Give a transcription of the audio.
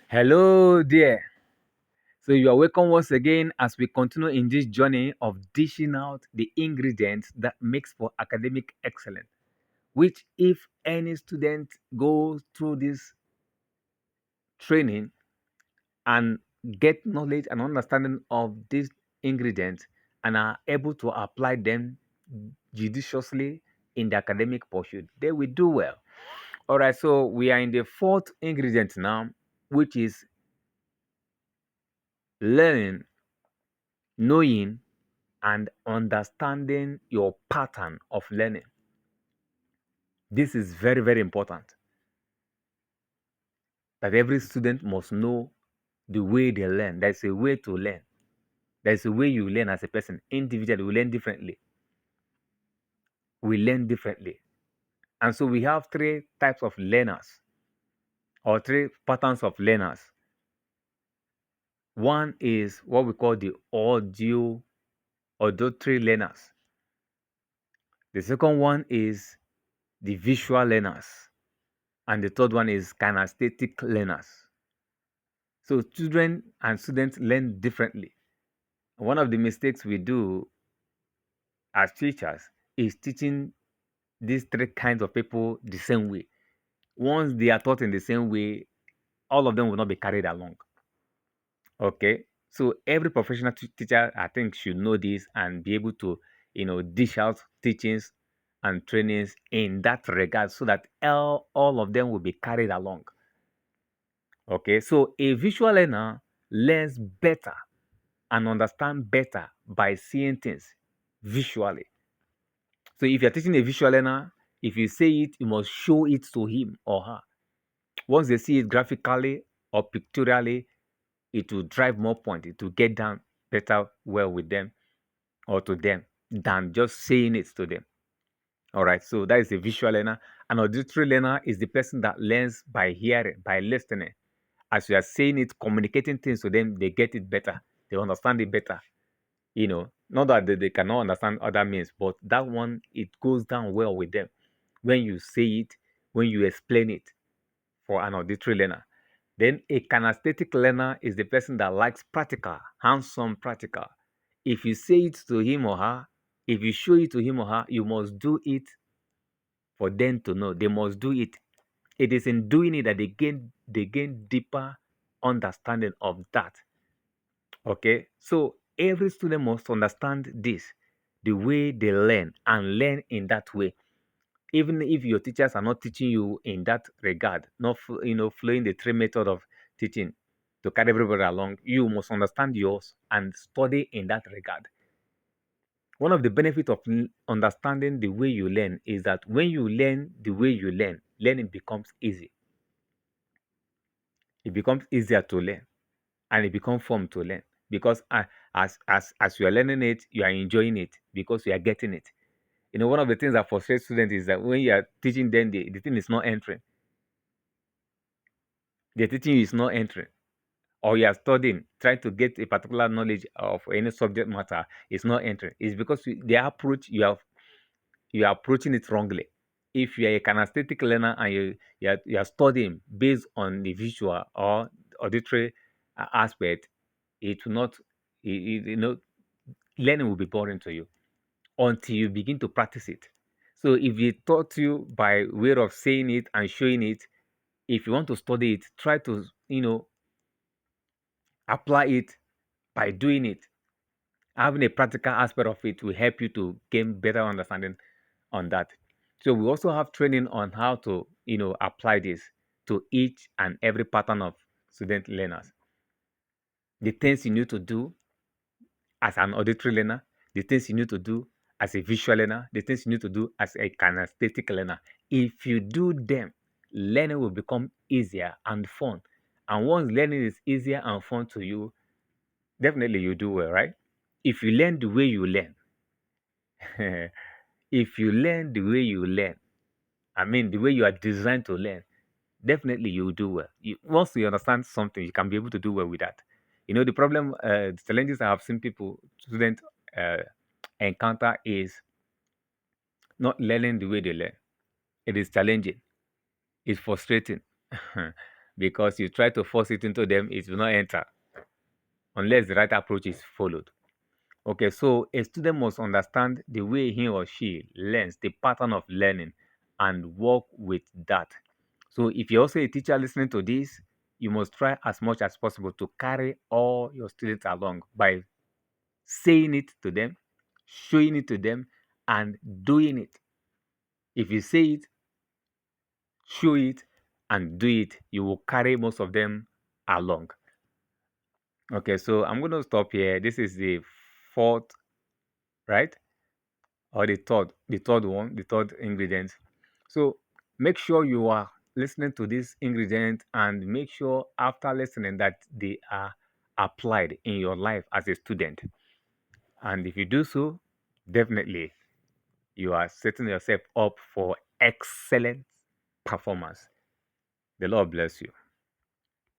Hello there. So you are welcome once again as we continue in this journey of dishing out the ingredients that makes for academic excellence. Which, if any student goes through this training and get knowledge and understanding of these ingredients and are able to apply them judiciously in the academic pursuit, they will do well. All right. So we are in the fourth ingredient now, which is learning, knowing and understanding your pattern of learning. This is very, very important that every student must know the way they learn. There's a way to learn. There's a way you learn as a person. Individually, we learn differently. We learn differently. And so we have three types of learners or three patterns of learners. One is what we call the auditory learners. The second one is the visual learners. And the third one is kinesthetic learners. So children and students learn differently. One of the mistakes we do as teachers is teaching these three kinds of people the same way. Once they are taught in the same way, all of them will not be carried along. Okay. So every professional teacher, I think, should know this and be able to, dish out teachings and trainings in that regard so that all of them will be carried along. Okay. So a visual learner learns better and understand better by seeing things visually. So if you're teaching a visual learner, if you say it, you must show it to him or her. Once they see it graphically or pictorially, it will drive more point. It will get down better well with them or to them than just saying it to them. All right. So that is a visual learner. An auditory learner is the person that learns by hearing, by listening. As you are saying it, communicating things to them, they get it better. They understand it better. Not that they cannot understand other means, but that one, it goes down well with them when you say it, when you explain it for an auditory learner. Then a kinesthetic learner is the person that likes practical, hands-on practical. If you say it to him or her, if you show it to him or her, you must do it for them to know. They must do it. It is in doing it that they gain deeper understanding of that. Okay, so every student must understand this, the way they learn and learn in that way. Even if your teachers are not teaching you in that regard, not following the three method of teaching to carry everybody along, you must understand yours and study in that regard. One of the benefits of understanding the way you learn is that when you learn the way you learn, learning becomes easy. It becomes easier to learn and it becomes fun to learn because as you are learning it, you are enjoying it because you are getting it. One of the things that frustrates students is that when you are teaching them, the thing is not entering. The teaching is not entering, or you are studying, trying to get a particular knowledge of any subject matter, is not entering. It's because the approach you are approaching it wrongly. If you are a kinesthetic learner and you are studying based on the visual or auditory aspect, it will not, learning will be boring to you until you begin to practice it. So if they taught you by way of saying it and showing it, if you want to study it, try to, apply it by doing it. Having a practical aspect of it will help you to gain better understanding on that. So we also have training on how to, apply this to each and every pattern of student learners. The things you need to do as an auditory learner, the things you need to do as a visual learner, the things you need to do as a kinesthetic learner. If you do them, learning will become easier and fun. And once learning is easier and fun to you, definitely you do well, right? If you learn the way you learn, if you learn the way you learn, I mean the way you are designed to learn, definitely you will do well. Once you understand something, you can be able to do well with that. The problem, the challenges I have seen students uh, encounter is not learning the way they learn. It is challenging. It's frustrating. because you try to force it into them, it will not enter unless the right approach is followed. Okay, so a student must understand the way he or she learns, the pattern of learning, and work with that. So if you're also a teacher listening to this, you must try as much as possible to carry all your students along by saying it to them, showing it to them, and doing it. If you say it, show it, and do it, you will carry most of them along. Okay, so I'm going to stop here. This is the fourth, right? Or the third one, the third ingredient. So make sure you are listening to this ingredient and make sure after listening that they are applied in your life as a student. And if you do so, definitely you are setting yourself up for excellent performance. The Lord bless you.